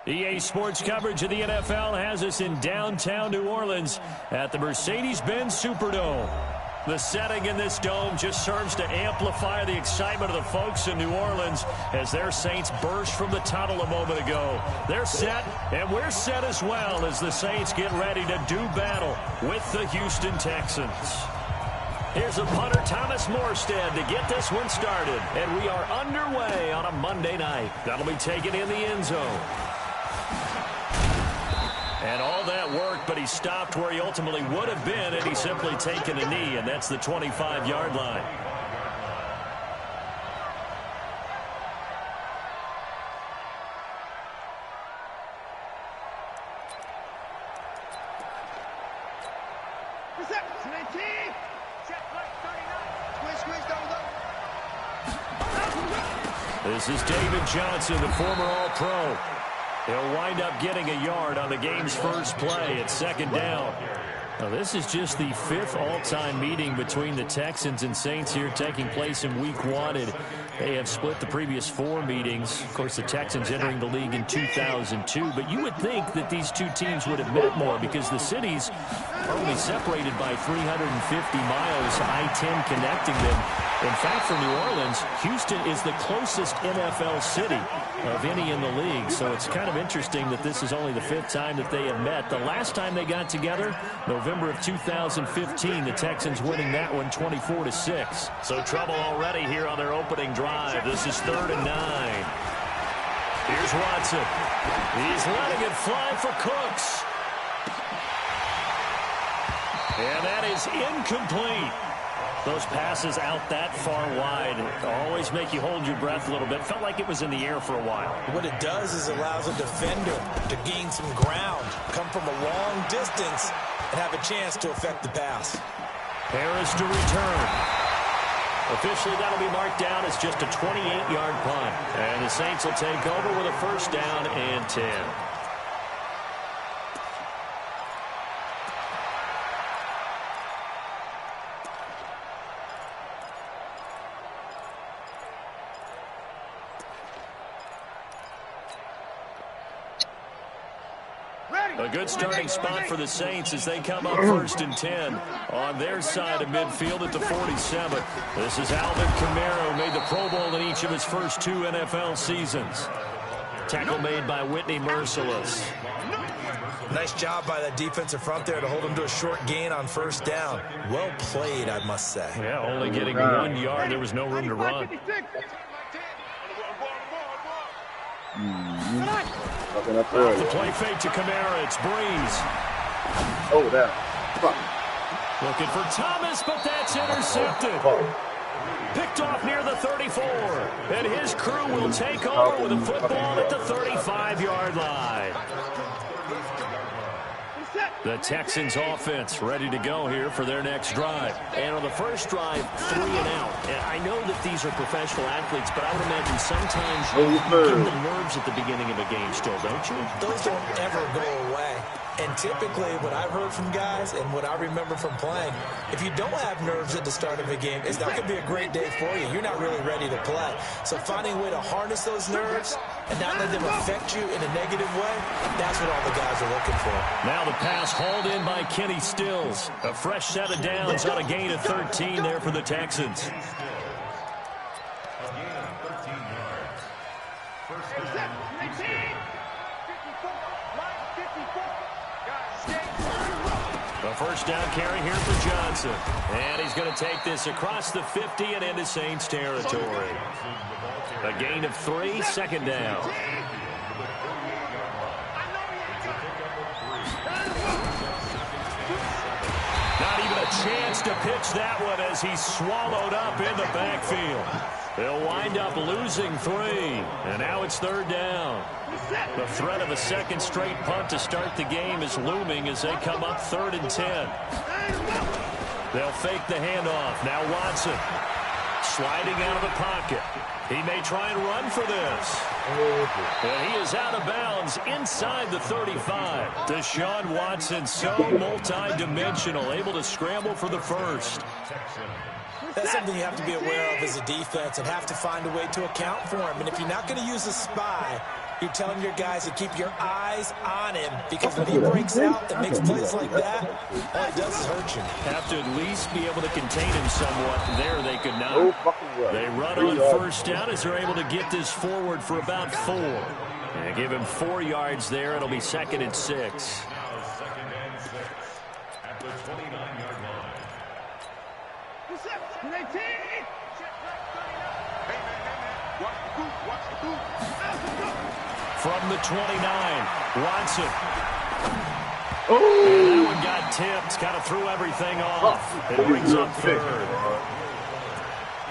EA Sports coverage of the NFL has us in downtown New Orleans at the Mercedes-Benz Superdome. The setting in this dome just serves to amplify the excitement of the folks in New Orleans as their Saints burst from the tunnel a moment ago. They're set, and we're set as well as the Saints get ready to do battle with the Houston Texans. Here's a punter, Thomas Morstead, to get this one started. And we are underway on a Monday night. That'll be taken in the end zone. And all that worked, but he stopped where he ultimately would have been had he simply taken a knee, and that's the 25-yard line. This is David Johnson, the former All-Pro. He'll wind up getting a yard on the game's first play at second down. Now, this is just the 5th all-time meeting between the Texans and Saints here, taking place in Week 1. And they have split the previous 4 meetings. Of course, the Texans entering the league in 2002. But you would think that these two teams would have met more because the cities are only separated by 350 miles, I-10 connecting them. In fact, for New Orleans, Houston is the closest NFL city of any in the league. So it's kind of interesting that this is only the 5th time that they have met. The last time they got together, November of 2015, the Texans winning that one 24-6. So trouble already here on their opening drive. This is 3rd and 9. Here's Watson. He's letting it fly for Cooks. And that is incomplete. Those passes out that far wide always make you hold your breath a little bit. Felt like it was in the air for a while. What it does is allows a defender to gain some ground, come from a long distance, and have a chance to affect the pass. Harris to return. Officially, that'll be marked down as just a 28-yard punt. And the Saints will take over with a 1st down and 10. A good starting spot for the Saints as they come up 1st and 10 on their side of midfield at the 47. This is Alvin Kamara, who made the Pro Bowl in each of his first 2 NFL seasons. Tackle made by Whitney Merciless. Nice job by that defensive front there to hold him to a short gain on 1st down. Well played, I must say. Yeah, only getting 1 yard. There was no room to run. Off the play fake to Kamara, it's Breeze. Oh, that. Looking for Thomas, but that's intercepted. Picked off near the 34. And his crew will take over with a football at the 35-yard line. The Texans offense ready to go here for their next drive. And on the first drive, 3 and out. And I know that these are professional athletes, but I would imagine sometimes you get the nerves at the beginning of a game still, don't you? Those don't ever go away. And typically what I've heard from guys and what I remember from playing, if you don't have nerves at the start of a game, it's not going to be a great day for you. You're not really ready to play. So finding a way to harness those nerves and not let them affect you in a negative way, that's what all the guys are looking for. Now the pass hauled in by Kenny Stills. A fresh set of downs on a gain of 13 there for the Texans. A 1st down carry here for Johnson. And he's going to take this across the 50 and into Saints territory. A gain of 3, 2nd down. Not even a chance to pitch that one as he's swallowed up in the backfield. They'll wind up losing 3. And now it's 3rd down. The threat of a 2nd straight punt to start the game is looming as they come up 3rd and 10. They'll fake the handoff. Now Watson sliding out of the pocket. He may try and run for this. And he is out of bounds inside the 35. Deshaun Watson so multi-dimensional, able to scramble for the 1st. That's something you have to be aware of as a defense and have to find a way to account for him. And if you're not going to use a spy, you're telling your guys to keep your eyes on him, because when he breaks out and makes plays like that, all he does is hurt you. Have to at least be able to contain him somewhat. There they could not. They run on first down as they're able to get this forward for about 4. And give him 4 yards there. It'll be 2nd and 6. At the 29-yard line. From the 29, Watson. Oh! And that one got tipped. Kind of threw everything off. It brings up 3rd.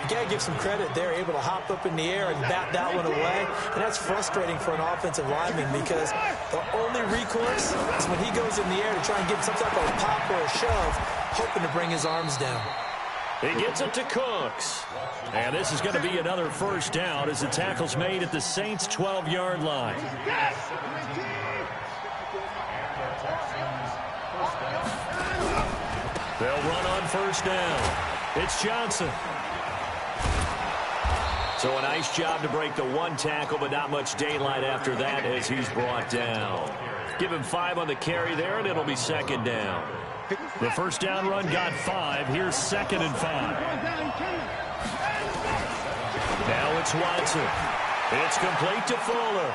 You got to give some credit. They're able to hop up in the air and bat that one away. And that's frustrating for an offensive lineman, because the only recourse is when he goes in the air to try and get some type of a pop or a shove, hoping to bring his arms down. He gets it to Cooks. And this is going to be another first down as the tackle's made at the Saints' 12-yard line. They'll run on first down. It's Johnson. So a nice job to break the 1 tackle, but not much daylight after that as he's brought down. Give him 5 on the carry there, and it'll be 2nd down. The first down run got 5. Here's 2nd and 5. Now it's Watson. It's complete to Fuller.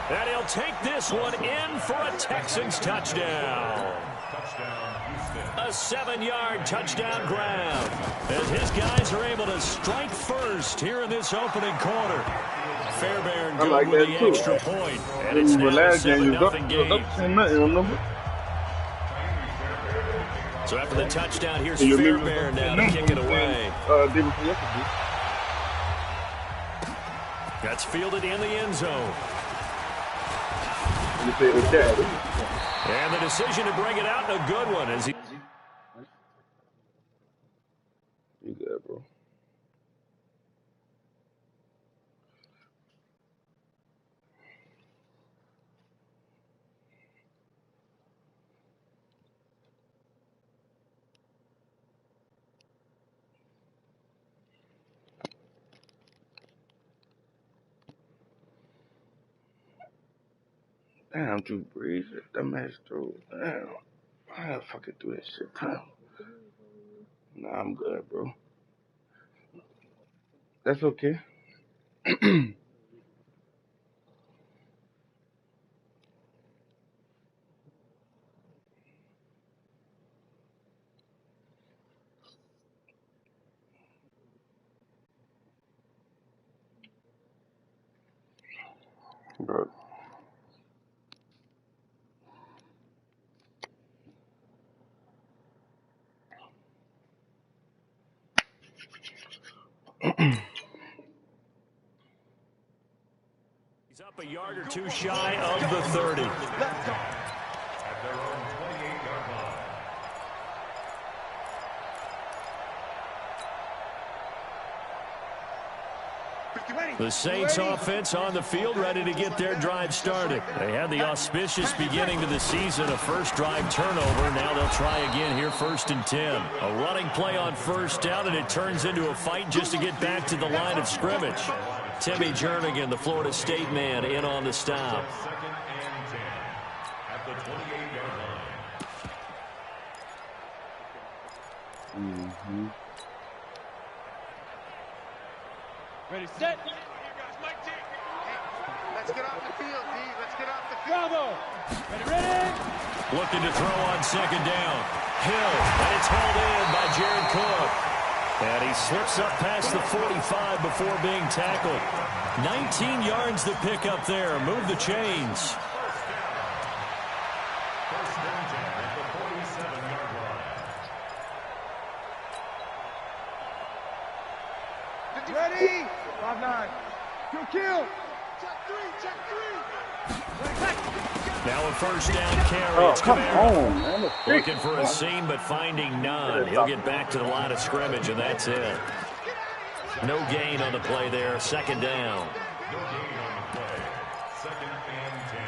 And he'll take this one in for a Texans touchdown. A 7-yard touchdown grab as his guys are able to strike first here in this opening quarter. Fairbairn good with the extra point, and it's now a 7-0 game. So after the touchdown, here's Fairbairn now to kick it away. That's fielded in the end zone. And the decision to bring it out, a good one. As he... You good, bro. Damn, Drew Brees, dumbass throw. Damn. I gotta fucking do that shit, time. Nah, I'm good, bro. That's okay. Good. He's up a yard or two shy of the 30. At their own 28-yard line. The Saints offense on the field, ready to get their drive started. They had the auspicious beginning to the season, a first drive turnover. Now they'll try again here, 1st and 10. A running play on first down, and it turns into a fight just to get back to the line of scrimmage. Timmy Jernigan, the Florida State man, in on the stop. 2nd and 10 at the 28-yard line. Mm-hmm. Ready, set. Let's get off the field, D. Let's get off the field. Bravo. Ready. Looking to throw on 2nd down. Hill, and it's held in by Jared Cook. And he slips up past the 45 before being tackled. 19 yards to pick up there. Move the chains. First down at the 47-yard line. Ready. 5-9. Kill. Check three. Now a first down carry. It's Kamara. Looking for a seam, but finding none. He'll get back to the line of scrimmage, and that's it. No gain on the play there. 2nd down. No gain on the play. 2nd and 10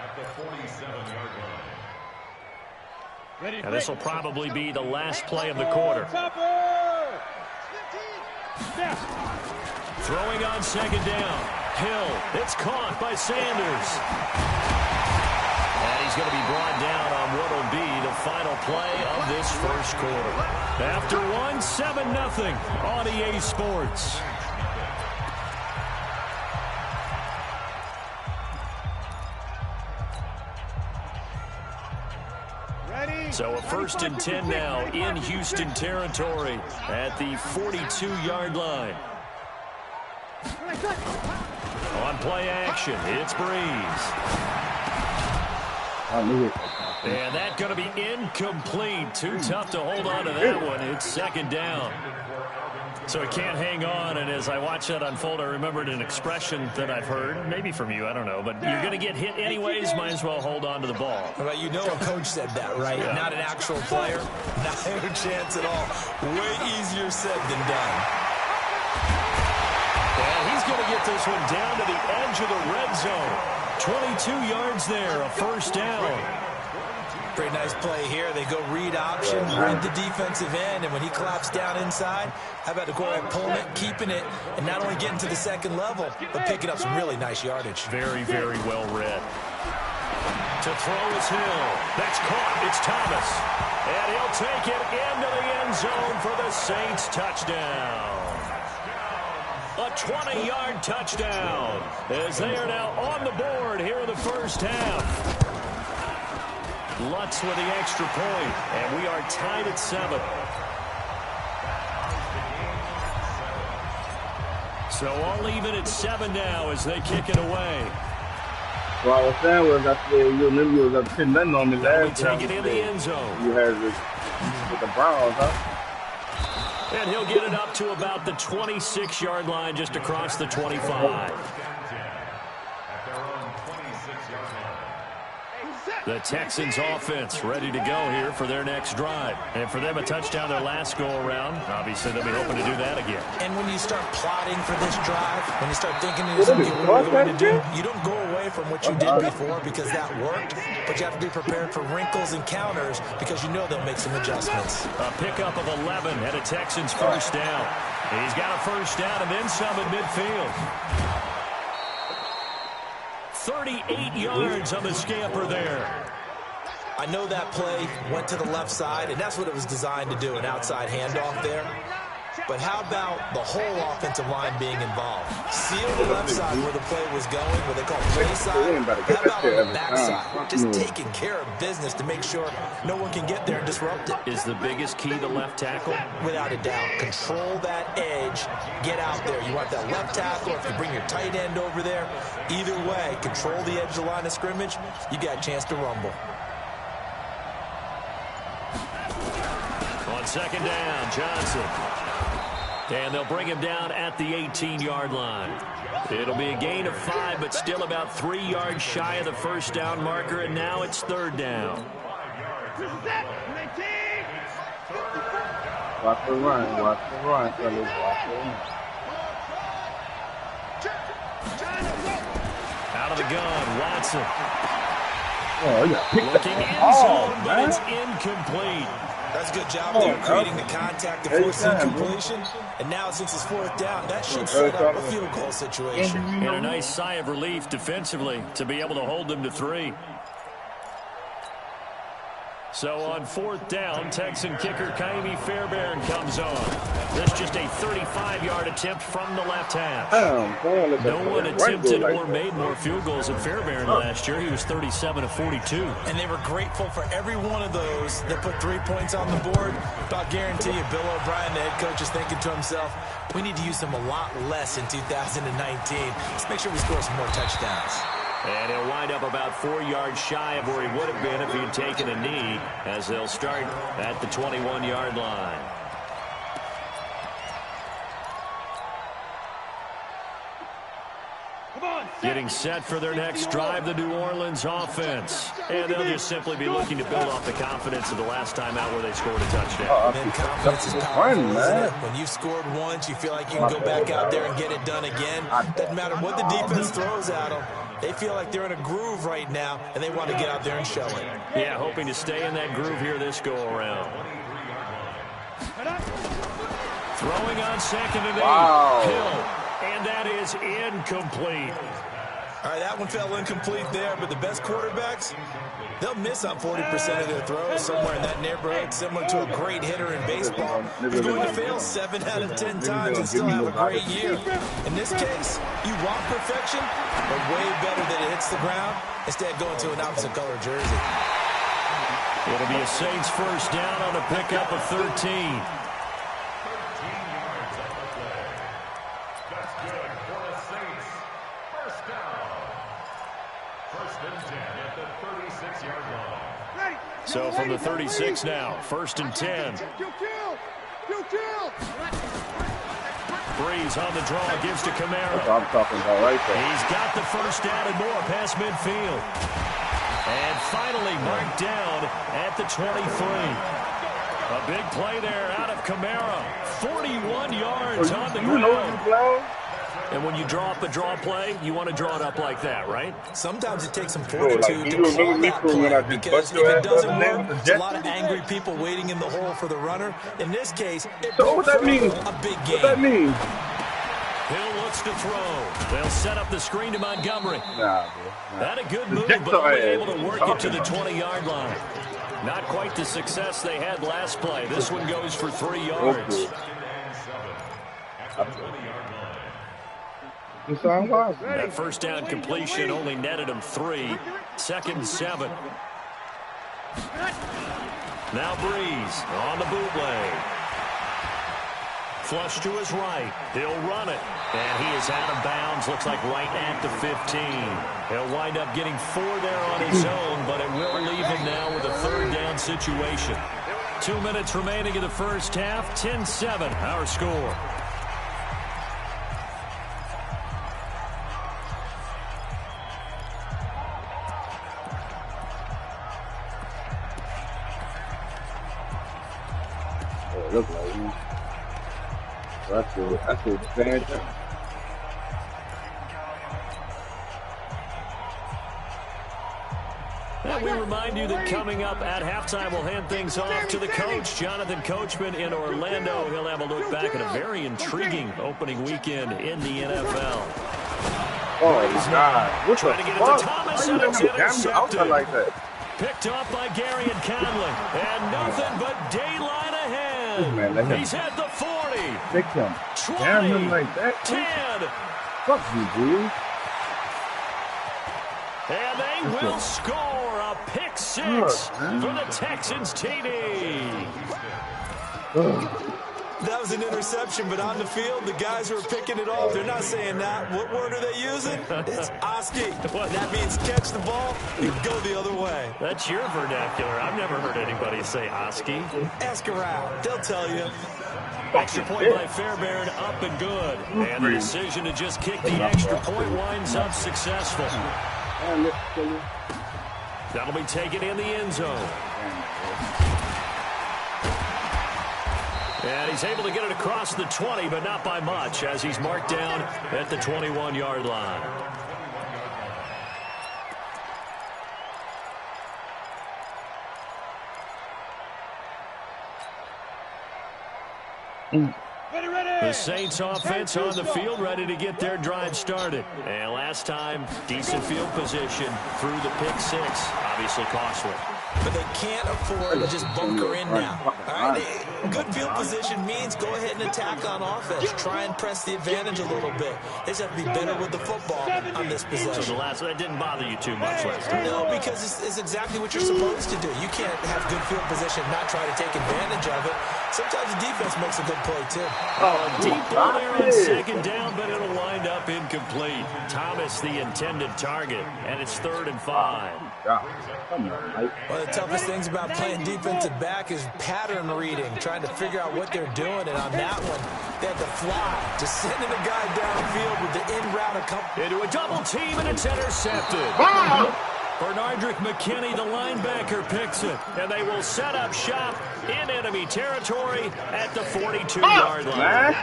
at the 47-yard line. Ready. And this will probably be the last play of the quarter. Throwing on second down. Hill. It's caught by Sanders. And he's going to be brought down on what will be the final play of this first quarter. After one, 7-0 on EA Sports. So a 1st and 10 now in Houston territory at the 42-yard line. On play action, it's Breeze. And that's going to be incomplete. Too tough to hold on to that one. It's second down. So it can't hang on, and as I watch that unfold, I remembered an expression that I've heard, maybe from you, I don't know, but you're going to get hit anyways, might as well hold on to the ball. Well, you know a coach said that, right? Yeah. Not an actual player. Not a chance at all. Way easier said than done. And he's going to get this one down to the edge of the red zone. 22 yards there, a first down. Pretty nice play here. They go read option, read the defensive end, and when he claps down inside, how about the quarterback pulling it, keeping it, and not only getting to the second level, but picking up some really nice yardage. Very, very well read. To throw is Hill. That's caught. It's Thomas. And he'll take it into the end zone for the Saints touchdown. A 20-yard touchdown as they are now on the board here in the first half. Lutz with the extra point, and we are tied at 7. So all even at 7 now as they kick it away. What I was saying was that you was up 10-0 on me last time. Take it in the end zone. You had this with the Browns, huh? And he'll get it up to about the 26-yard line, just across the 25. The Texans offense ready to go here for their next drive. And for them, a touchdown their last go-around. Obviously, they'll be hoping to do that again. And when you start plotting for this drive, when you start thinking to yourself, what are you going to do? You don't go away from what you did before because that worked, but you have to be prepared for wrinkles and counters because you know they'll make some adjustments. A pickup of 11 at a Texans first down. He's got a first down and then some at midfield. 38 yards on the scamper there. I know that play went to the left side, and that's what it was designed to do, an outside handoff there. But how about the whole offensive line being involved? Seal the left side where the play was going, what they call play side. How about on the back side? Just taking care of business to make sure no one can get there and disrupt it. Is the biggest key the left tackle? Without a doubt. Control that edge. Get out there. You want that left tackle, if you bring your tight end over there. Either way, control the edge of the line of scrimmage. You got a chance to rumble. On second down, Johnson. And they'll bring him down at the 18-yard line. It'll be a gain of 5, but still about 3 yards shy of the first down marker, and now it's third down. Watch the run, watch the run, fellas, watch the run. Out of the gun, Watson. Oh, yeah. Looking in zone, but it's incomplete. That's a good job there, creating the contact to force incompletion. And now, since it's fourth down, that should set up a field goal situation. And a nice sigh of relief defensively to be able to hold them to 3. So on fourth down, Texan kicker Kaimi Fairbairn comes on. This just a 35-yard attempt from the left hash. No one attempted or made more field goals than Fairbairn last year. He was 37 of 42. And they were grateful for every one of those that put 3 points on the board. But I'll guarantee you, Bill O'Brien, the head coach, is thinking to himself, we need to use them a lot less in 2019. Let's make sure we score some more touchdowns. And he'll wind up about 4 yards shy of where he would have been if he had taken a knee, as they'll start at the 21-yard line. Getting set for their next drive, the New Orleans offense. And they'll just simply be looking to build off the confidence of the last time out where they scored a touchdown. And confidence is powerful, isn't it? When you've scored once, you feel like you can go back out there and get it done again. Doesn't matter what the defense throws at them. They feel like they're in a groove right now, and they want to get out there and show it. Yeah, hoping to stay in that groove here this go-around. Throwing on second and 8. Wow. Hill. And that is incomplete. All right, that one fell incomplete there, but the best quarterbacks, they'll miss on 40% of their throws, somewhere in that neighborhood, similar to a great hitter in baseball who's going to fail 7 out of 10 times and still have a great year. In this case, you want perfection, but way better that it hits the ground instead of going to an opposite color jersey. It'll be a Saints first down on a pickup of 13. So from the 36 now, first and 10. Breeze on the draw, gives to Kamara. That's what I'm talking about right there. He's got the first down and more past midfield. And finally marked down at the 23. A big play there out of Kamara. 41 yards on the ground. And when you draw up a draw play, you want to draw it up like that, right? Sometimes it takes some fortitude to call that play, because if it doesn't work, there's a lot of angry people waiting in the hole for the runner. In this case, it broke a big game. What that mean? Hill looks to throw. They'll set up the screen to Montgomery. Nah, That a good move, but only able to work it to the 20-yard line. Not quite the success they had last play. This one goes for 3 yards. That first down completion only netted him 3. Second and 7. Now Breeze on the bootleg. Flush to his right. He'll run it. And he is out of bounds. Looks like right at the 15. He'll wind up getting 4 there on his own, but it will leave him now with a third down situation. 2 minutes remaining in the first half. 10-7 our score. Look like him. That's a expansion. And we remind you that coming up at halftime, we'll hand things off to the coach, Jonathan Coachman in Orlando. He'll have a look back at a very intriguing opening weekend in the NFL. Oh, my God. What trying to get it to Thomas, and it's intercepted. Like that? Picked off by Gary and Conley. And nothing but daylight ahead. Man, he's at the 40. Pick him. 20. Damn him like that. 10. Fuck you, dude. And they will score a pick 6 for the Texans TD. That was an interception, but on the field, the guys who are picking it off, they're not saying that. What word are they using? It's Oski. That means catch the ball and go the other way. That's your vernacular. I've never heard anybody say Oski. Ask around. They'll tell you. Extra point by Fairbairn, up and good. And the decision to just kick the extra point winds up successful. That'll be taken in the end zone. And he's able to get it across the 20, but not by much, as he's marked down at the 21-yard line. The Saints offense on the field, ready to get their drive started. And last time, decent field position through the pick 6. Obviously costly. But they can't afford to just bunker in now. All right, good field position means go ahead and attack on offense. Try and press the advantage a little bit. They just have to be better with the football on this possession. So that didn't bother you too much last time? No, because it's exactly what you're supposed to do. You can't have good field position and not try to take advantage of it. Sometimes the defense makes a good play, too. Deep ball there on second down, but it'll wind up incomplete. Thomas, the intended target, and it's 3rd and 5. One of the toughest things about playing defensive back is pattern reading, trying to figure out what they're doing. And on that one, they had to fly, just sending a guy downfield with the in-route into a double team, and it's intercepted. Bernardrick McKinney, the linebacker, picks it, and they will set up shop in enemy territory at the 42-yard line.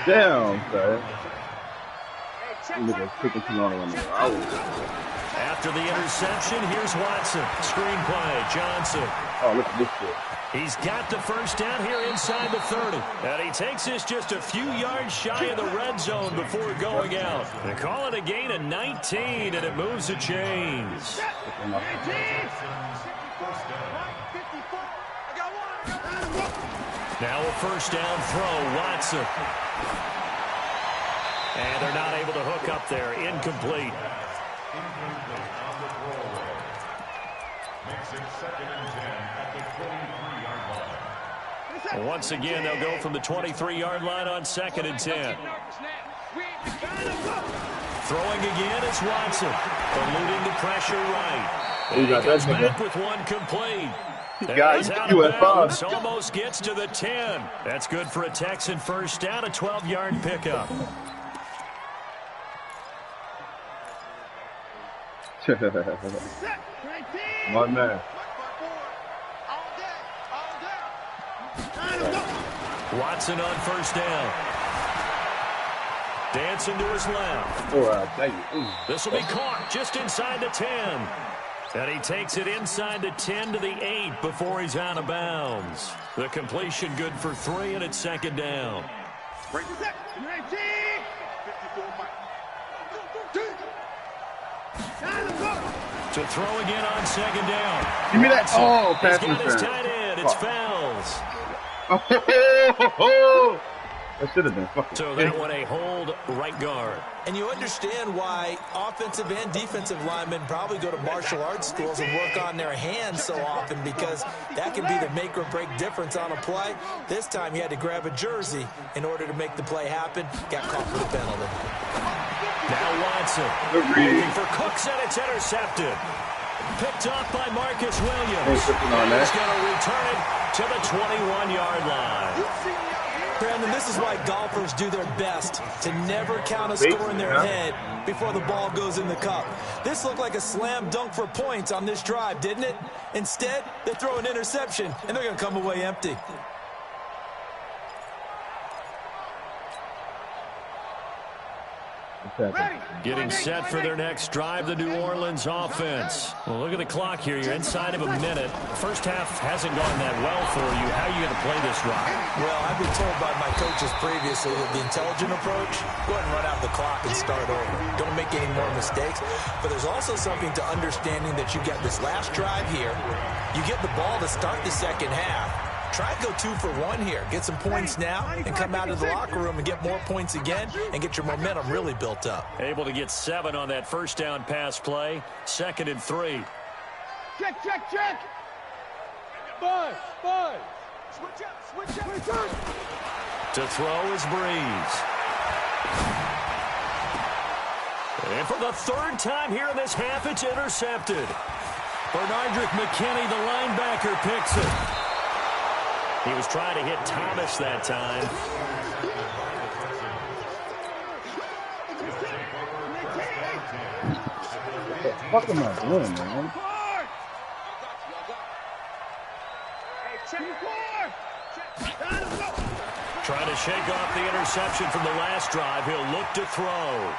Damn, sir. Look at picking too long on the After the interception, here's Watson. Screenplay, Johnson. Oh, look at this shit. He's got the first down here inside the 30. And he takes this just a few yards shy of the red zone before going out. They call it a gain of 19, and it moves the chains. Now a first down throw, Watson. And they're not able to hook up there. Incomplete. Makes it 2nd and 10 at the 23-yard line. Once again, they'll go from the 23-yard line on 2nd and 10. Throwing again, it's Watson. Eluding the pressure right. And he comes back with one complete. Guys, out of bounds, almost gets to the 10. That's good for a Texan first down, a 12-yard pickup. My man. Watson on first down. Dancing to his left. This will be caught just inside the 10. And he takes it inside the 10 to the 8 before he's out of bounds. The completion good for 3, and it's 2nd down. To throw again on 2nd down. Give me that. Oh, He's pass got his tight end. It's Fells. That should have been fucking. So that one a hold right guard. And you understand why offensive and defensive linemen probably go to martial arts schools and work on their hands so often, because that can be the make or break difference on a play. This time he had to grab a jersey in order to make the play happen. Got caught for the penalty. Now Watson looking for Cooks, and it's intercepted. Picked up by Marcus Williams. He's going to return it to the 21-yard line. Brandon, this is why golfers do their best to never count a score in their head before the ball goes in the cup. This looked like a slam dunk for points on this drive, didn't it? Instead, they throw an interception, and they're going to come away empty. Getting set for their next drive, the New Orleans offense. Well, look at the clock here. You're inside of a minute. First half hasn't gone that well for you. How are you going to play this drive? Well, I've been told by my coaches previously that the intelligent approach, go ahead and run out the clock and start over. Don't make any more mistakes. But there's also something to understanding that you got this last drive here. You get the ball to start the second half. Try and go 2 for 1 here. Get some points now and come out of the locker room and get more points again and get your momentum really built up. Able to get 7 on that first down pass play. 2nd and 3. Check. Buzz. Switch up. To throw is Breeze. And for the 3rd time here in this half, it's intercepted. Bernardrick McKinney, the linebacker, picks it. He was trying to hit Thomas that time. What the fuck am I doing, man? Trying to shake off the interception from the last drive. He'll look to throw.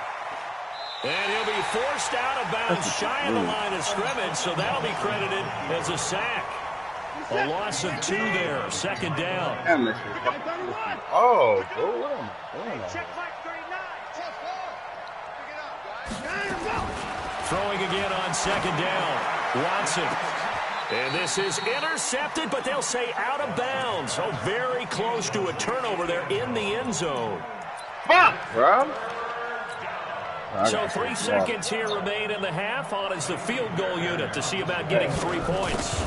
And he'll be forced out of bounds shy of the line of scrimmage, so that'll be credited as a sack. A loss of 2 there, 2nd down. Oh, bro, what am I doing? Throwing again on 2nd down. Watson. And this is intercepted, but they'll say out of bounds. So very close to a turnover there in the end zone. Fuck, bro. So 3 seconds here remain in the half. On is the field goal unit to see about getting 3 points.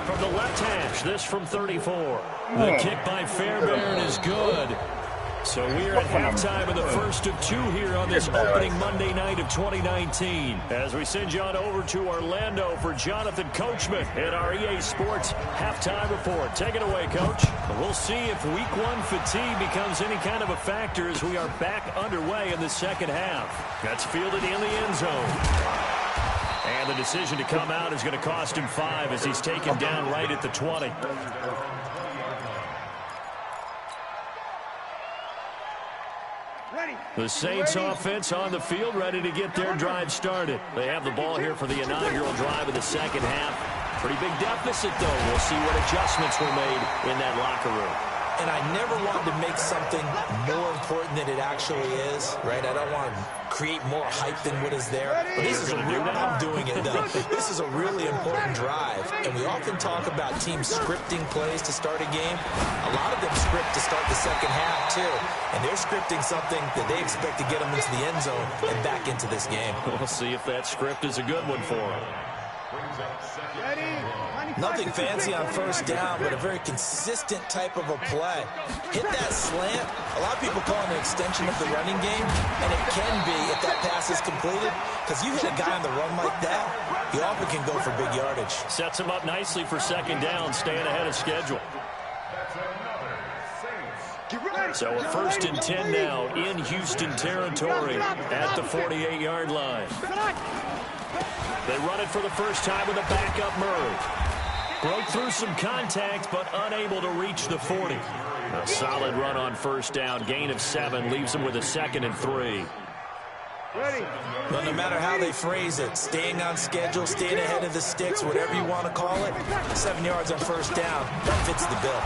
From the left hash, this from 34. The kick by Fairbairn is good. So we are at halftime of the first of 2 here on this opening Monday night of 2019. As we send you on over to Orlando for Jonathan Coachman at our EA Sports halftime report. Take it away, Coach. We'll see if week 1 fatigue becomes any kind of a factor as we are back underway in the second half. That's fielded in the end zone. And the decision to come out is going to cost him 5 as he's taken down right at the 20. The Saints offense on the field, ready to get their drive started. They have the ball here for the inaugural drive of the second half. Pretty big deficit, though. We'll see what adjustments were made in that locker room. And I never wanted to make something more important than it actually is, right? I don't want to create more hype than what is there. But this is a real, I'm doing it, though. This is a really important drive. And we often talk about teams scripting plays to start a game. A lot of them script to start the second half, too. And they're scripting something that they expect to get them into the end zone and back into this game. We'll see if that script is a good one for them. Nothing fancy on first down, but a very consistent type of a play. Hit that slant. A lot of people call it an extension of the running game, and it can be if that pass is completed, because you hit a guy on the run like that, he often can go for big yardage. Sets him up nicely for second down, staying ahead of schedule. So a 1st and 10 now in Houston territory at the 48-yard line. They run it for the first time with a backup Murray. Broke through some contact, but unable to reach the 40. A solid run on first down. Gain of 7 leaves them with a 2nd and 3. Well, no matter how they phrase it, staying on schedule, staying ahead of the sticks, whatever you want to call it, 7 yards on first down, that fits the bill.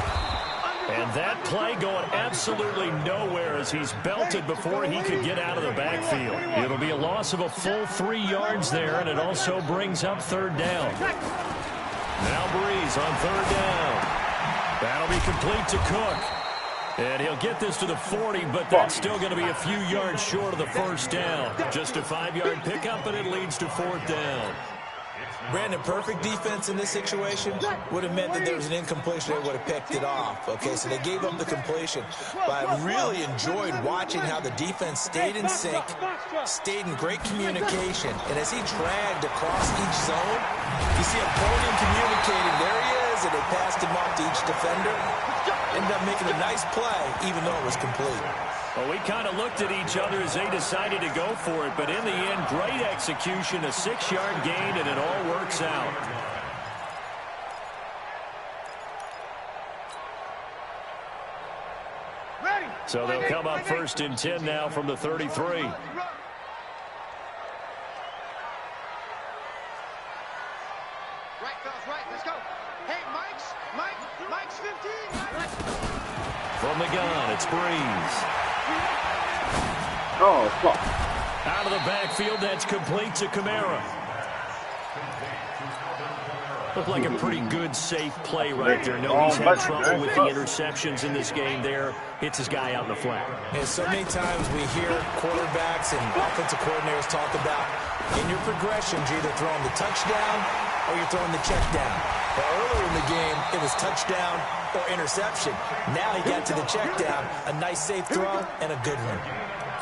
And that play going absolutely nowhere as he's belted before he could get out of the backfield. It'll be a loss of a full 3 yards there, and it also brings up 3rd down. Now Breeze on 3rd down. That'll be complete to Cook. And he'll get this to the 40, but that's still going to be a few yards short of the first down. Just a 5-yard pickup, and it leads to 4th down. Brandon, perfect defense in this situation would have meant that there was an incompletion. They would have picked it off. Okay, so they gave up the completion. But I really enjoyed watching how the defense stayed in sync, stayed in great communication. And as he dragged across each zone, you see him pointing, communicating. There he is, and they passed him off to each defender. Ended up making a nice play, even though it was complete. Well, we kind of looked at each other as they decided to go for it, but in the end, great execution, a 6-yard gain, and it all works out. So they'll come up 1st and 10 now from the 33. Right, fellas, right, let's go. Hey, Mike's 15. From the gun, it's Breeze. Oh, fuck. Out of the backfield, that's complete to Kamara. Looked like a pretty good, safe play right there. No, he's had trouble with the interceptions in this game there. Hits his guy out in the flat. And so many times we hear quarterbacks and offensive coordinators talk about in your progressions, you're either throwing the touchdown or you're throwing the check down. But earlier in the game, it was touchdown or interception. Now he got to the check down. A nice, safe throw and a good one.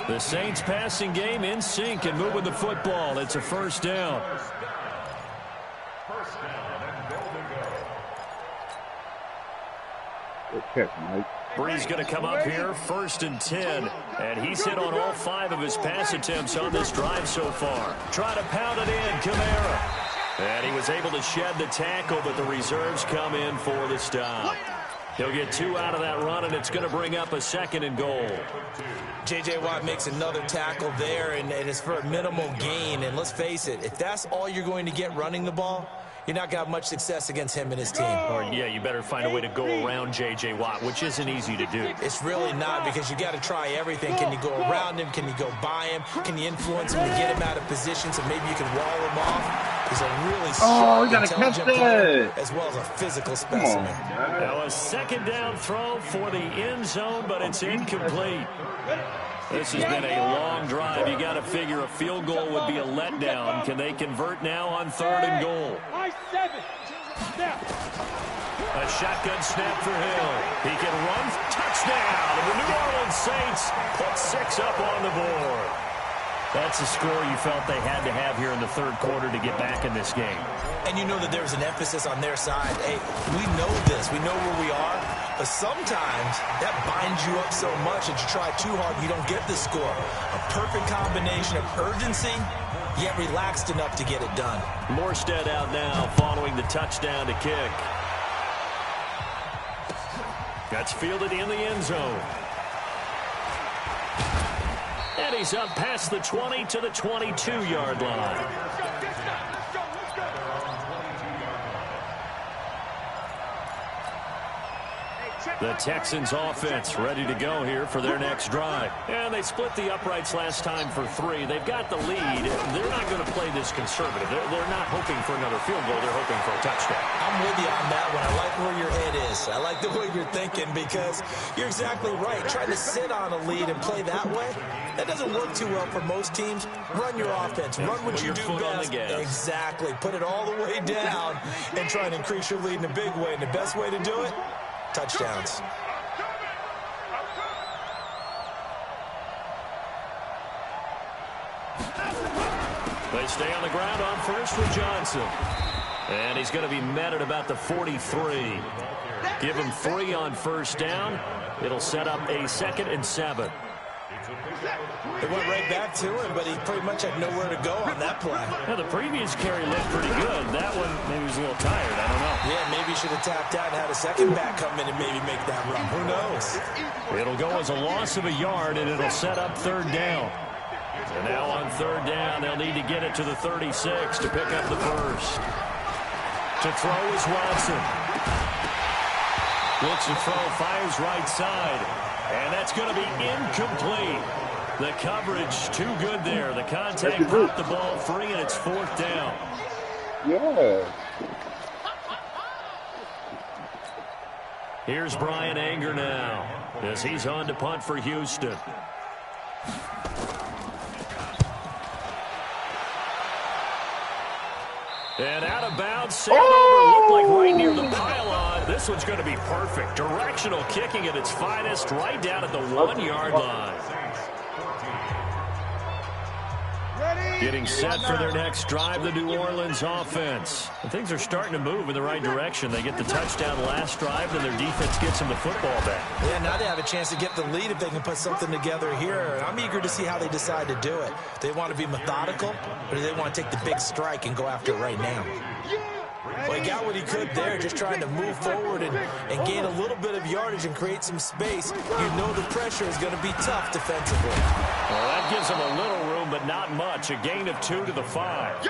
The Saints passing game in sync and moving the football. It's a 1st down. Good catch, Mike. Breeze going to come up here, 1st and 10. And he's hit on all 5 of his pass attempts on this drive so far. Try to pound it in, Kamara. And he was able to shed the tackle, but the reserves come in for the stop. He'll get 2 out of that run, and it's going to bring up a 2nd and goal. J.J. Watt makes another tackle there, and it's for a minimal gain. And let's face it, if that's all you're going to get running the ball, you're not going to have much success against him and his team. Or, yeah, you better find a way to go around J.J. Watt, which isn't easy to do. It's really not, because you got to try everything. Can you go around him? Can you go by him? Can you influence him to get him out of position so maybe you can wall him off? He's a really sharp, intelligent player, as well as a physical specimen. Now a 2nd down throw for the end zone, but it's incomplete. This has been a long drive. You got to figure a field goal would be a letdown. Can they convert now on 3rd and goal? A shotgun snap for Hill. He can run. Touchdown. And the New Orleans Saints put 6 up on the board. That's a score you felt they had to have here in the 3rd quarter to get back in this game. And you know that there's an emphasis on their side. Hey, we know this. We know where we are. But sometimes that binds you up so much that you try too hard and you don't get the score. A perfect combination of urgency, yet relaxed enough to get it done. Morstead out now following the touchdown to kick. That's fielded in the end zone. And he's up past the 20 to the 22-yard line. The Texans offense ready to go here for their next drive. And they split the uprights last time for 3. They've got the lead. They're not going to play this conservative. They're not hoping for another field goal. They're hoping for a touchdown. I'm with you on that one. I like where your head is. I like the way you're thinking because you're exactly right. Trying to sit on a lead and play that way, that doesn't work too well for most teams. Run your offense. Run what you do best. Exactly. Put it all the way down and try and increase your lead in a big way. And the best way to do it, touchdowns. They stay on the ground on first with Johnson. And he's going to be met at about the 43. Give him 3 on first down. It'll set up a 2nd and 7. It went right back to him, but he pretty much had nowhere to go on that play. Now, the previous carry looked pretty good. That one, maybe he was a little tired. I don't know. Yeah, maybe he should have tapped out and had a second back come in and maybe make that run. Who knows? It'll go as a loss of a yard, and it'll set up 3rd down. And now on 3rd down, they'll need to get it to the 36 to pick up the first. To throw is Watson. Looks to throw, fires right side. And that's going to be incomplete. The coverage too good there. The contact popped the ball free, and it's 4th down. Yeah. Here's Brian Anger now as he's on to punt for Houston. And out of bounds, sailed over, looked like right near the pylon. This one's going to be perfect. Directional kicking at its finest, right down at the 1-yard line. Getting set for their next drive, the New Orleans offense. And things are starting to move in the right direction. They get the touchdown last drive, then their defense gets them the football back. Yeah, now they have a chance to get the lead if they can put something together here. I'm eager to see how they decide to do it. Do they want to be methodical, or do they want to take the big strike and go after it right now? Well, he got what he could there, just trying to move forward and gain a little bit of yardage and create some space. You know the pressure is going to be tough defensively. Well, that gives them a little room, but not much. A gain of 2 to the 5.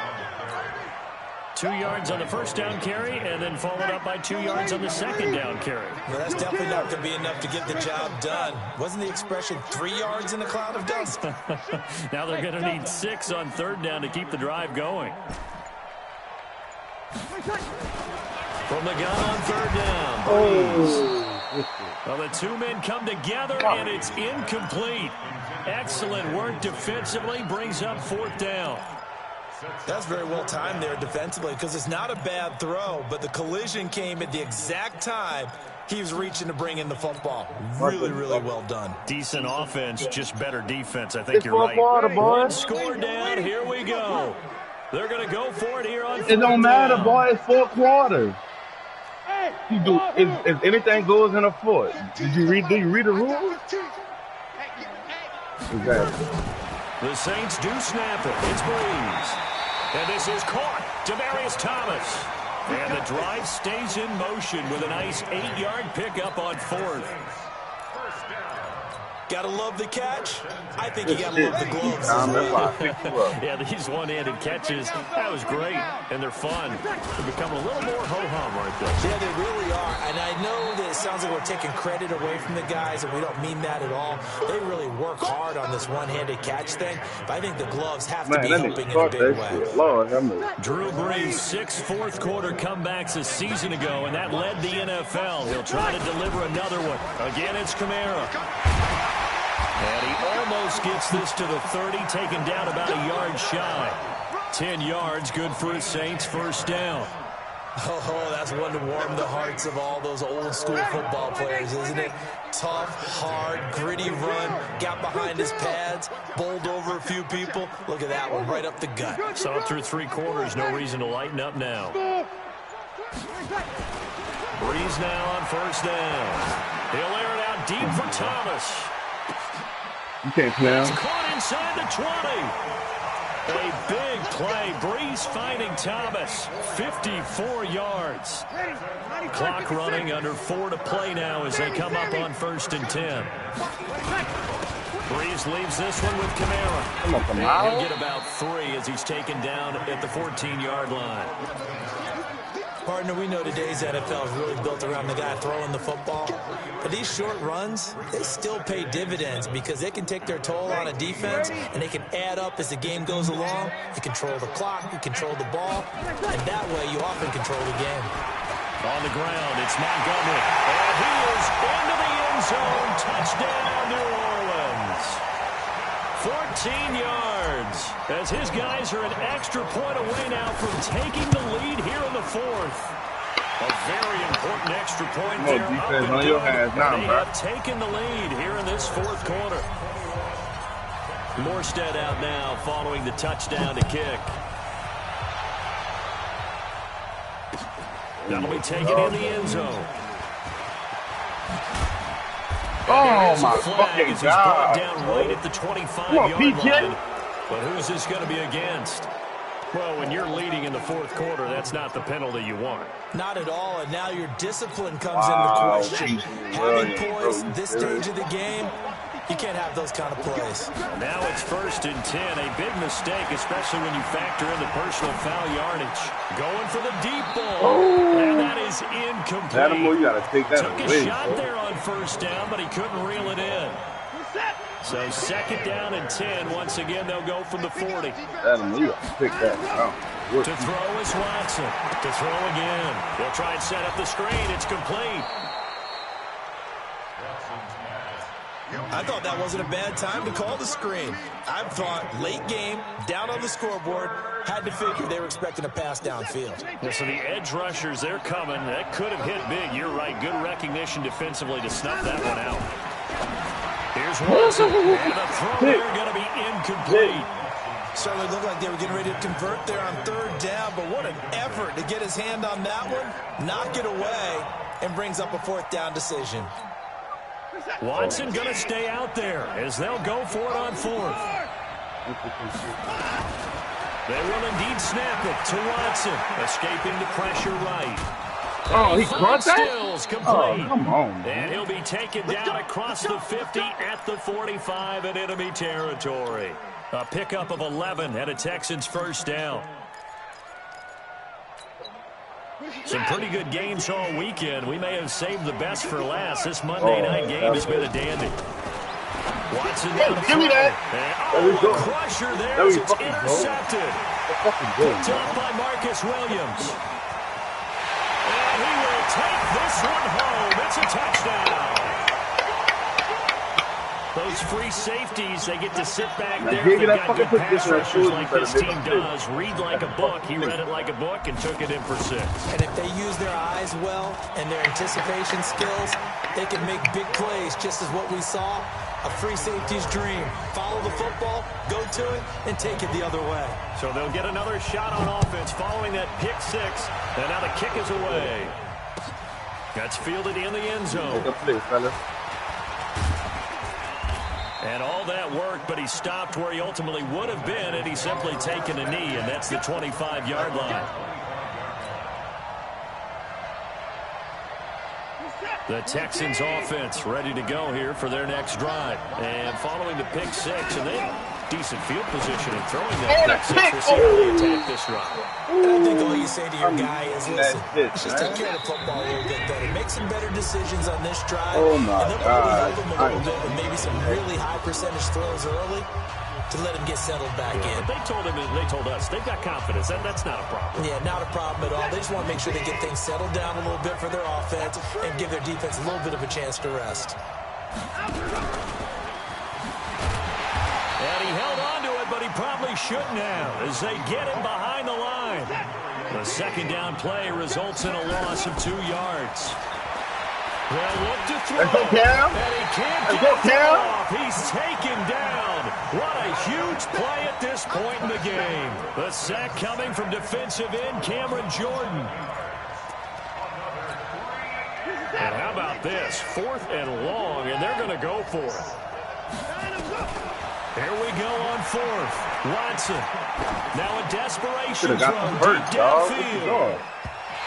2 yards on the first down carry, and then followed up by 2 yards on the second down carry. Well, that's definitely not going to be enough to get the job done. Wasn't the expression 3 yards in a cloud of dust? Now they're going to need 6 on 3rd down to keep the drive going. From the gun on 3rd down. Well, the 2 men come together, and it's incomplete. Excellent work defensively, brings up 4th down. That's very well timed there defensively because it's not a bad throw, but the collision came at the exact time he was reaching to bring in the football. Really, really well done. Decent offense, just better defense. I think you're right. 1 score down. Here we go. They're going to go for it here on 4th It don't matter, down. boy. It's 4 quarters. You do if anything goes in a 4. Do you read the rules? Exactly. The Saints do snap it. It's Breeze. And this is caught. Demaryius Thomas. And the drive stays in motion with a nice 8-yard pickup on 4th. Gotta love the catch. I think you gotta love the gloves as well. Yeah, these one-handed catches, that was great, and they're fun. They're becoming a little more ho-hum right there. Yeah, they really are, and I know that it sounds like we're taking credit away from the guys, and we don't mean that at all. They really work hard on this one-handed catch thing, but I think the gloves have to be helping in a big way. Lord, Drew Brees, 6 fourth-quarter comebacks a season ago, and that led the NFL. He'll try to deliver another one. Again, it's Kamara. And he almost gets this to the 30, taken down about a yard shy. 10 yards, good for the Saints, 1st down. Oh, that's one to warm the hearts of all those old-school football players, isn't it? Tough, hard, gritty run, got behind his pads, bowled over a few people. Look at that one, right up the gut. Saw through 3 quarters, no reason to lighten up now. Breeze now on 1st down. He'll air it out deep for Thomas. You can't play him. It's caught inside the 20. A big play. Breeze finding Thomas. 54 yards. Clock running under 4 to play now as they come up on 1st and 10. Breeze leaves this one with Kamara. Come on, And Kamara. he'll get about 3 as he's taken down at the 14-yard line. Partner, we know today's NFL is really built around the guy throwing the football. But these short runs, they still pay dividends because they can take their toll on a defense and they can add up as the game goes along. You control the clock, you control the ball, and that way you often control the game. On the ground, it's Montgomery. And he is into the end zone. Touchdown, New Orleans. 14 yards as his guys are an extra point away now from taking the lead here in the 4th. A very important extra point Come on, there. defense, on your hands now, They bro. have taken the lead here in this 4th quarter. Morstead out now following the touchdown to kick. That'll be taken in the end zone. Oh, my Flag fucking as he's brought God. down right at the 25-yard Come on, PJ. line. But who's this going to be against? Well, when you're leading in the 4th quarter, that's not the penalty you want. Not at all, and now your discipline comes Wow, into question. Jesus, Having bro, points you this serious? stage of the game, you can't have those kind of plays. Now it's 1st and 10. A big mistake, especially when you factor in the personal foul yardage. Going for the deep ball. And that is incomplete. Animal, you gotta take that Took a away, shot bro. there on 1st down, but he couldn't reel it in. So 2nd down and 10. Once again, they'll go from the 40. Animal, you gotta pick that out. To throw is Watson. To throw again. They'll try and set up the screen. It's complete. I thought that wasn't a bad time to call the screen. I thought late game, down on the scoreboard, had to figure they were expecting a pass downfield. Yeah, so the edge rushers, they're coming. That could have hit big. You're right. Good recognition defensively to snuff that one out. Here's Watson. And the throw there going to be incomplete. Certainly looked like they were getting ready to convert there on 3rd down, but what an effort to get his hand on that one, knock it away, and brings up a 4th down decision. Watson going to stay out there as they'll go for it on 4th. They will indeed snap it to Watson, escaping the pressure right. Oh, he caught that? Stills complete. Oh, come on, And man. he'll be taken down across the 50 at the 45 in enemy territory. A pickup of 11 and a Texans 1st down. Some pretty good games all weekend. We may have saved the best for last. This Monday night game has been a dandy. Watson down the Give me that. There we And, go. a crusher there There we as it's fucking go. intercepted. Fucking good, Picked up by Marcus Williams. And he will take this one home. It's a touchdown. Those free safeties, they get to sit back there. give me They've that got good fucking pass position. I rushers told you like better this make team a does. Read like a book. He read it like a book and took it in for 6. And if they use their eyes well and their anticipation skills, they can make big plays, just as what we saw. A free safety's dream. Follow the football, go to it, and take it the other way. So they'll get another shot on offense following that pick 6. And now the kick is away. That's fielded in the end zone. Good play, fellas. And all that work, but he stopped where he ultimately would have been had he simply taken a knee, and that's the 25-yard line. The Texans offense ready to go here for their next drive. And following the pick 6, and they have decent field position in throwing that pick 6. We'll see how they attack this drive. And I think all you say to your guy is, listen, That's it, let's just take care of the football a little bit better. Make some better decisions on this drive. Oh, my and then we'll God. help him a little bit with maybe some really high percentage throws early to let him get settled back in. But they told us they've got confidence. That's not a problem. Yeah, not a problem at all. They just want to make sure they get things settled down a little bit for their offense and give their defense a little bit of a chance to rest. And he held on to it, but he probably shouldn't have as they get him behind the line. The 2nd down play results in a loss of 2 yards. They'll look to throw. Let's go, Cam. And he can't Let's get go, it Cam. off. He's taken down. What a huge play at this point in the game. The sack coming from defensive end Cameron Jordan. And how about this? 4th and long, and they're going to go for it. Here we go on 4th. Watson. Now a desperation Should have got throw the deep hurt, dog. What you downfield. doing?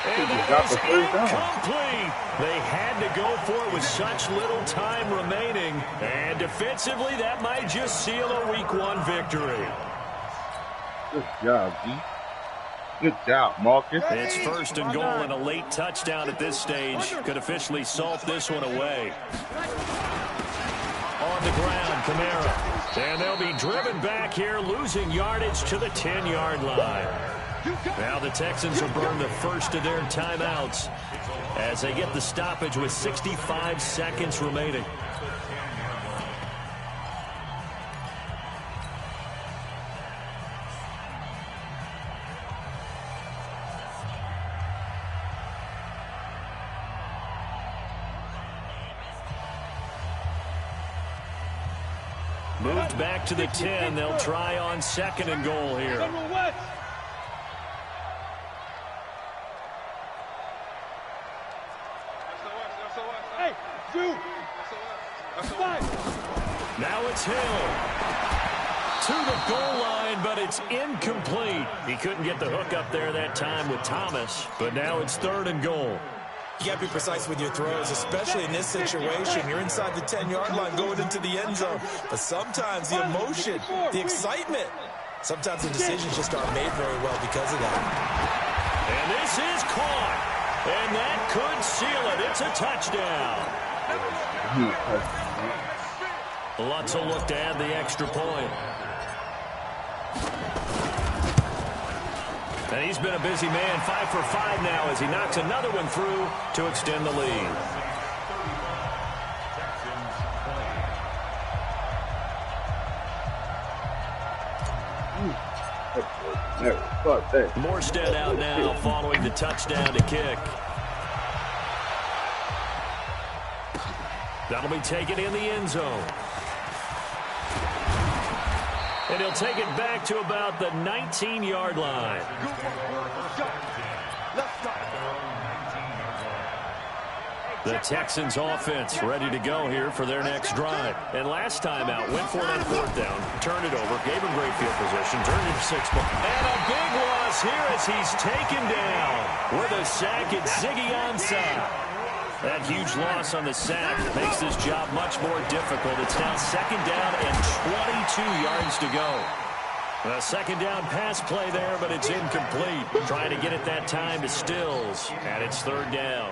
And that is incomplete. They had to go for it with such little time remaining. And defensively, that might just seal a Week 1 victory. Good job, G. Good job, Marcus. It's 1st and goal, and a late touchdown at this stage could officially salt this one away. On the ground, Kamara. And they'll be driven back here, losing yardage to the 10-yard line. Now the Texans will burn the first of their timeouts as they get the stoppage with 65 seconds remaining. Moved back to the 10. They'll try on 2nd and goal here. Now it's Hill to the goal line, but it's incomplete. He couldn't get the hook up there that time with Thomas, but now it's 3rd and goal. You got to be precise with your throws, especially in this situation. You're inside the 10-yard line going into the end zone. But sometimes the emotion, the excitement, sometimes the decisions just aren't made very well because of that. And this is caught. And that could seal it. It's a touchdown. Lutz will look to add the extra point. And he's been a busy man, 5 for 5 now as he knocks another one through to extend the lead. Morstead out now following the touchdown to kick. That'll be taken in the end zone. And he'll take it back to about the 19-yard line. The Texans offense ready to go here for their next drive. And last time out, went for it on 4th down, turned it over, gave him great field position, turned it to 6 points. And a big loss here as he's taken down with a sack at Ziggy Ansah. That huge loss on the sack makes this job much more difficult. It's now 2nd down and 22 yards to go. A 2nd down pass play there, but it's incomplete. Trying to get it that time to Stills, and it's 3rd down.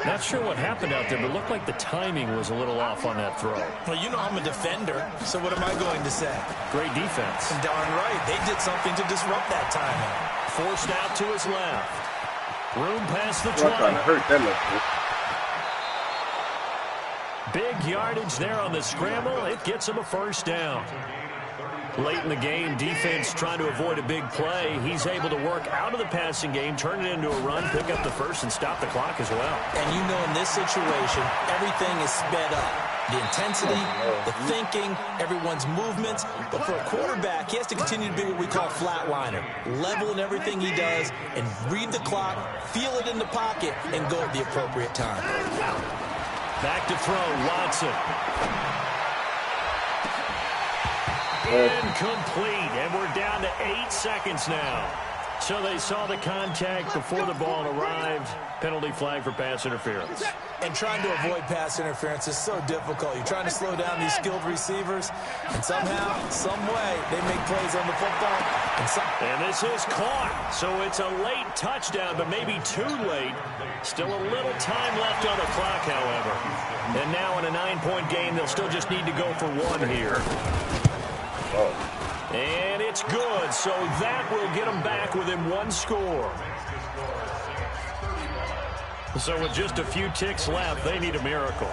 Not sure what happened out there, but it looked like the timing was a little off on that throw. Well, you know I'm a defender, so what am I going to say? Great defense. Darn right. They did something to disrupt that timing. Forced out to his left. Room past the 20. Big yardage there on the scramble. It gets him a 1st down. Late in the game, defense trying to avoid a big play. He's able to work out of the passing game, turn it into a run, pick up the 1st, and stop the clock as well. And you know in this situation, everything is sped up. The intensity, the thinking, everyone's movements. But for a quarterback, he has to continue to be what we call flatliner. Level in everything he does and read the clock, feel it in the pocket, and go at the appropriate time. Back to throw, Watson. Incomplete, and we're down to 8 seconds now. So they saw the contact before the ball arrived. Penalty flag for pass interference. And trying to avoid pass interference is so difficult. You're trying to slow down these skilled receivers, and somehow, some way, they make plays on the football. And this is caught. So it's a late touchdown, but maybe too late. Still a little time left on the clock, however. And now in a 9-point game, they'll still just need to go for 1 here. And it's good, so that will get them back within 1 score. So with just a few ticks left, they need a miracle.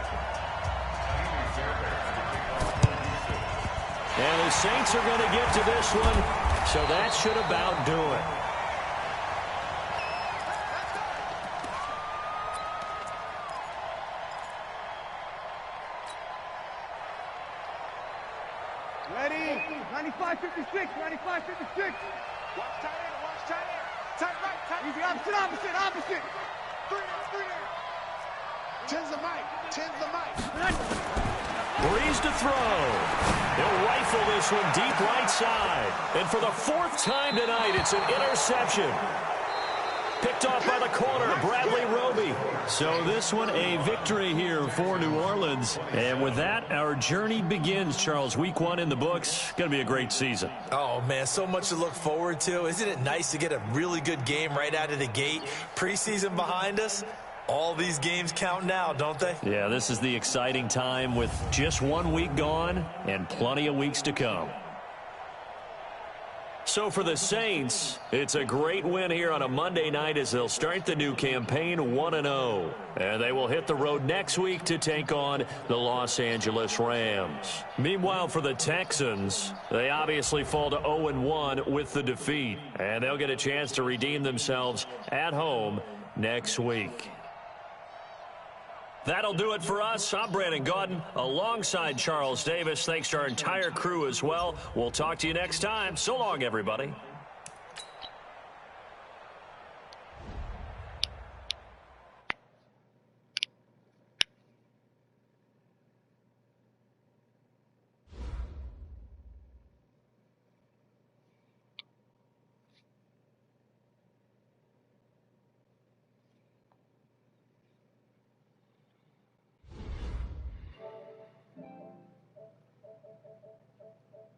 And the Saints are going to get to this one, so that should about do it. Ready? 95-56, 95-56. Watch tight end, watch tight end. Tight right, tight. Easy, opposite. 3 there. 10's the mic, 10's the mic. Breeze to throw. He'll rifle this one deep right side. And for the 4th time tonight, it's an interception. Picked off by the corner, Bradley Roby. So this one a victory here for New Orleans. And with that, our journey begins, Charles. Week 1 in the books. Going to be a great season. Oh, man, so much to look forward to. Isn't it nice to get a really good game right out of the gate? Preseason behind us. All these games count now, don't they? Yeah, this is the exciting time with just 1 week gone and plenty of weeks to come. So for the Saints, it's a great win here on a Monday night as they'll start the new campaign 1-0. And they will hit the road next week to take on the Los Angeles Rams. Meanwhile, for the Texans, they obviously fall to 0-1 with the defeat. And they'll get a chance to redeem themselves at home next week. That'll do it for us. I'm Brandon Gaudin alongside Charles Davis. Thanks to our entire crew as well. We'll talk to you next time. So long, everybody.